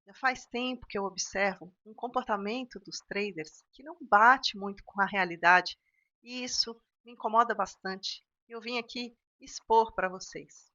Já faz tempo que eu observo um comportamento dos traders que não bate muito com a realidade e isso me incomoda bastante. Eu vim aqui expor para vocês.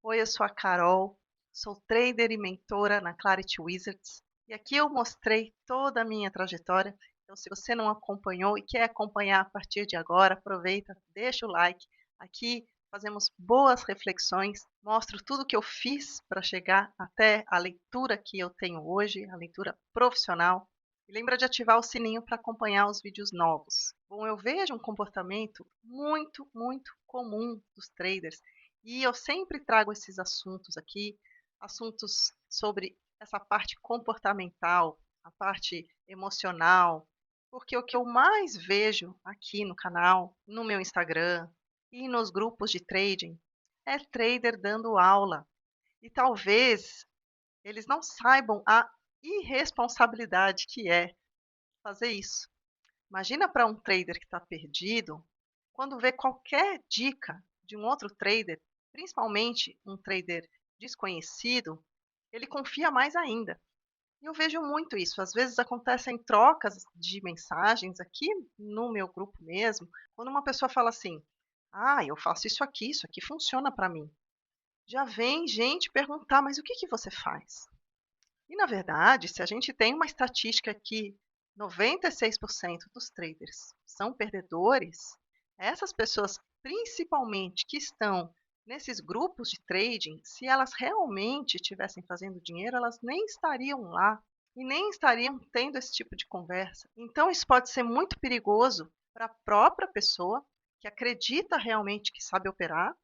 Oi, eu sou a Carol, sou trader e mentora na Clarity Wizards e aqui eu mostrei toda a minha trajetória. Então, se você não acompanhou e quer acompanhar a partir de agora, aproveita, deixa o like. Aqui fazemos boas reflexões, mostro tudo que eu fiz para chegar até a leitura que eu tenho hoje, a leitura profissional. E lembra de ativar o sininho para acompanhar os vídeos novos. Bom, eu vejo um comportamento muito comum dos traders e eu sempre trago esses assuntos aqui, assuntos sobre essa parte comportamental, a parte emocional, porque o que eu mais vejo aqui no canal, no meu Instagram e nos grupos de trading é trader dando aula. E talvez eles não saibam a irresponsabilidade que é fazer isso. Imagina para um trader que está perdido, quando vê qualquer dica de um outro trader, principalmente um trader desconhecido, ele confia mais ainda. E eu vejo muito isso. Às vezes acontecem trocas de mensagens aqui no meu grupo mesmo, quando uma pessoa fala assim: "Ah, eu faço isso aqui funciona para mim". Já vem gente perguntar: "Mas o que que você faz?". E na verdade, se a gente tem uma estatística que 96% dos traders são perdedores, essas pessoas, principalmente que estão nesses grupos de trading, se elas realmente estivessem fazendo dinheiro, elas nem estariam lá e nem estariam tendo esse tipo de conversa. Então, isso pode ser muito perigoso para a própria pessoa que acredita realmente que sabe operar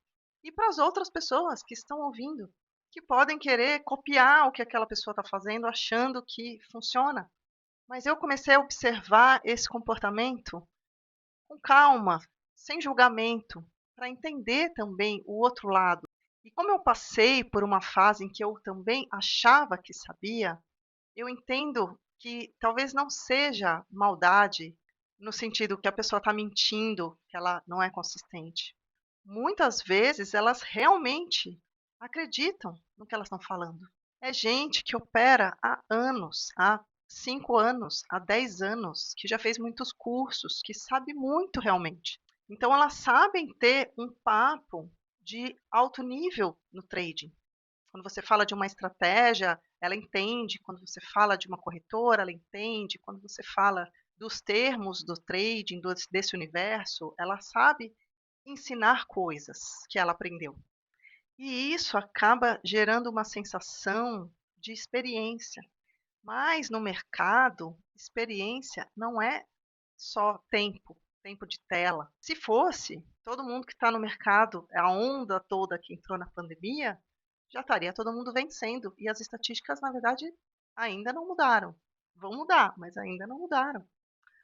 e para as outras pessoas que estão ouvindo, que podem querer copiar o que aquela pessoa está fazendo, achando que funciona. Mas eu comecei a observar esse comportamento com calma, sem julgamento, para entender também o outro lado. E como eu passei por uma fase em que eu também achava que sabia, eu entendo que talvez não seja maldade no sentido que a pessoa está mentindo, que ela não é consistente. Muitas vezes elas realmente acreditam no que elas estão falando. É gente que opera há anos, há 5 anos, há 10 anos, que já fez muitos cursos, que sabe muito realmente. Então elas sabem ter um papo de alto nível no trading. Quando você fala de uma estratégia, ela entende. Quando você fala de uma corretora, ela entende. Quando você fala dos termos do trading, desse universo, ela sabe ensinar coisas que ela aprendeu. E isso acaba gerando uma sensação de experiência. Mas no mercado, experiência não é só tempo, tempo de tela. Se fosse, todo mundo que está no mercado, a onda toda que entrou na pandemia, já estaria todo mundo vencendo. E as estatísticas, na verdade, ainda não mudaram. Vão mudar, mas ainda não mudaram.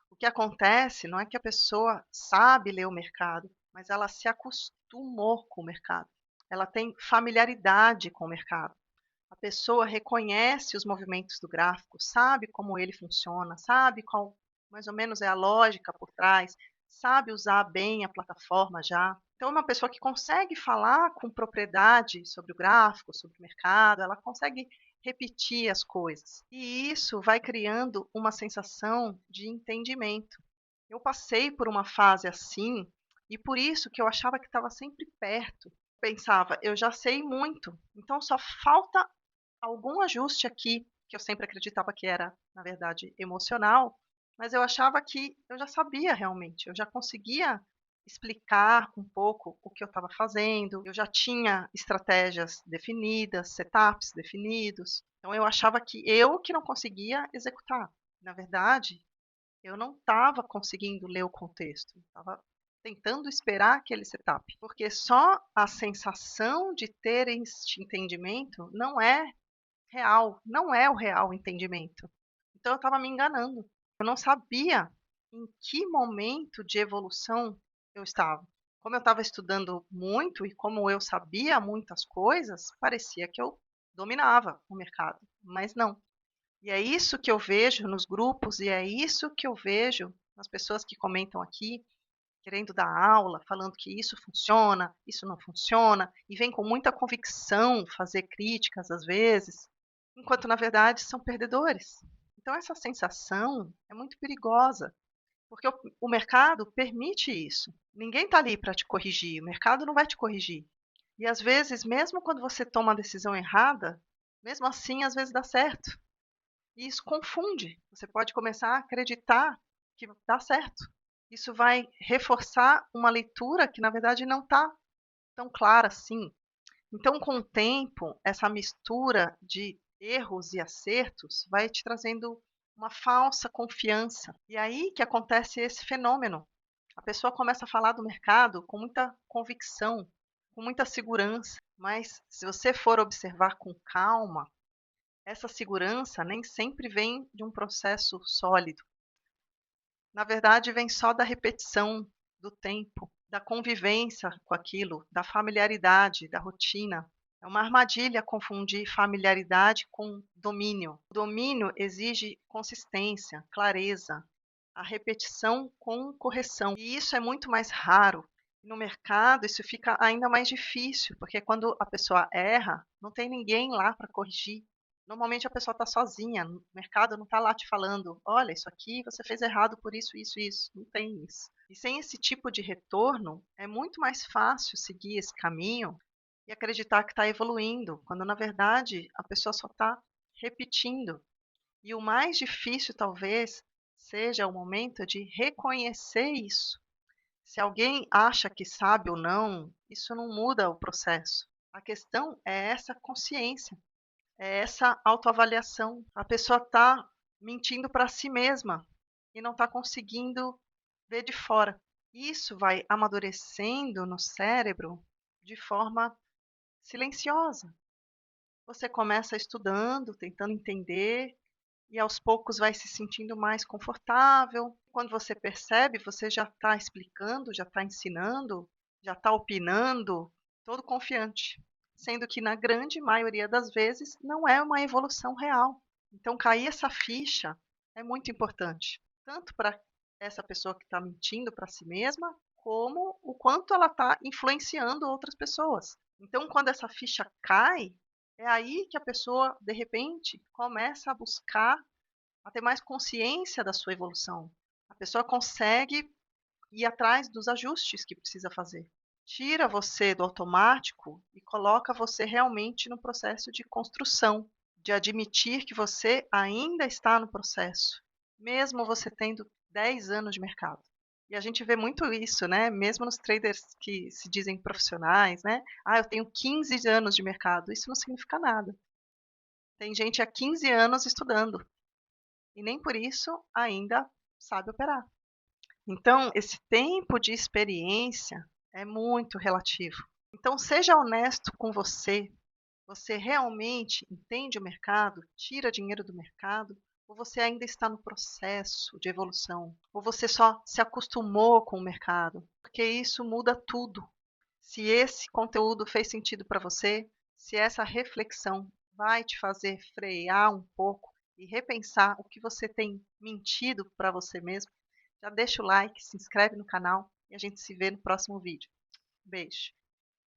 O que acontece não é que a pessoa sabe ler o mercado, mas ela se acostumou com o mercado. Ela tem familiaridade com o mercado. A pessoa reconhece os movimentos do gráfico, sabe como ele funciona, sabe qual mais ou menos é a lógica por trás, sabe usar bem a plataforma já. Então, é uma pessoa que consegue falar com propriedade sobre o gráfico, sobre o mercado, ela consegue repetir as coisas. E isso vai criando uma sensação de entendimento. Eu passei por uma fase assim, e por isso que eu achava que estava sempre perto. Pensava, eu já sei muito, então só falta algum ajuste aqui, que eu sempre acreditava que era, na verdade, emocional, mas eu achava que eu já sabia realmente, eu já conseguia explicar um pouco o que eu estava fazendo, eu já tinha estratégias definidas, setups definidos, então eu achava que não conseguia executar. Na verdade, eu não estava conseguindo ler o contexto, estava tentando esperar aquele setup, porque só a sensação de ter este entendimento não é real, não é o real entendimento. Então eu estava me enganando. Eu não sabia em que momento de evolução eu estava. Como eu estava estudando muito e como eu sabia muitas coisas, parecia que eu dominava o mercado, mas não. E é isso que eu vejo nos grupos e é isso que eu vejo nas pessoas que comentam aqui, querendo dar aula, falando que isso não funciona, e vem com muita convicção fazer críticas às vezes. enquanto na verdade são perdedores. Então essa sensação é muito perigosa, porque o mercado permite isso. Ninguém está ali para te corrigir, o mercado não vai te corrigir. E às vezes, mesmo quando você toma a decisão errada, mesmo assim, às vezes dá certo. E isso confunde. Você pode começar a acreditar que dá certo. Isso vai reforçar uma leitura que, na verdade, não está tão clara assim. Então, com o tempo, essa mistura de erros e acertos vai te trazendo uma falsa confiança. E aí que acontece esse fenômeno. A pessoa começa a falar do mercado com muita convicção, com muita segurança, mas se você for observar com calma, essa segurança nem sempre vem de um processo sólido. Na verdade, vem só da repetição, do tempo, da convivência com aquilo, da familiaridade, da rotina. É uma armadilha confundir familiaridade com domínio. O domínio exige consistência, clareza, a repetição com correção. E isso é muito mais raro. No mercado, isso fica ainda mais difícil, porque quando a pessoa erra, não tem ninguém lá para corrigir. Normalmente a pessoa está sozinha, o mercado não está lá te falando, olha, isso aqui você fez errado por isso, isso, isso. Não tem isso. E sem esse tipo de retorno, é muito mais fácil seguir esse caminho e acreditar que está evoluindo, quando na verdade a pessoa só está repetindo. E o mais difícil, talvez, seja o momento de reconhecer isso. Se alguém acha que sabe ou não, isso não muda o processo. A questão é essa consciência, é essa autoavaliação. A pessoa está mentindo para si mesma e não está conseguindo ver de fora. Isso vai amadurecendo no cérebro de forma silenciosa. Você começa estudando, tentando entender, e aos poucos vai se sentindo mais confortável. Quando você percebe, você já está explicando, já está ensinando, já está opinando, todo confiante. Sendo que, na grande maioria das vezes, não é uma evolução real. Então, cair essa ficha é muito importante, tanto para essa pessoa que está mentindo para si mesma, como o quanto ela está influenciando outras pessoas. Então, quando essa ficha cai, é aí que a pessoa, de repente, começa a buscar, a ter mais consciência da sua evolução. A pessoa consegue ir atrás dos ajustes que precisa fazer. Tira você do automático e coloca você realmente no processo de construção, de admitir que você ainda está no processo, mesmo você tendo 10 anos de mercado. E a gente vê muito isso, né? Mesmo nos traders que se dizem profissionais, né? Ah, eu tenho 15 anos de mercado. Isso não significa nada. Tem gente há 15 anos estudando e nem por isso ainda sabe operar. Então, esse tempo de experiência é muito relativo. Então, seja honesto com você. Você realmente entende o mercado, tira dinheiro do mercado, ou você ainda está no processo de evolução? Ou você só se acostumou com o mercado? Porque isso muda tudo. Se esse conteúdo fez sentido para você, se essa reflexão vai te fazer frear um pouco e repensar o que você tem mentido para você mesmo, já deixa o like, se inscreve no canal e a gente se vê no próximo vídeo. Beijo!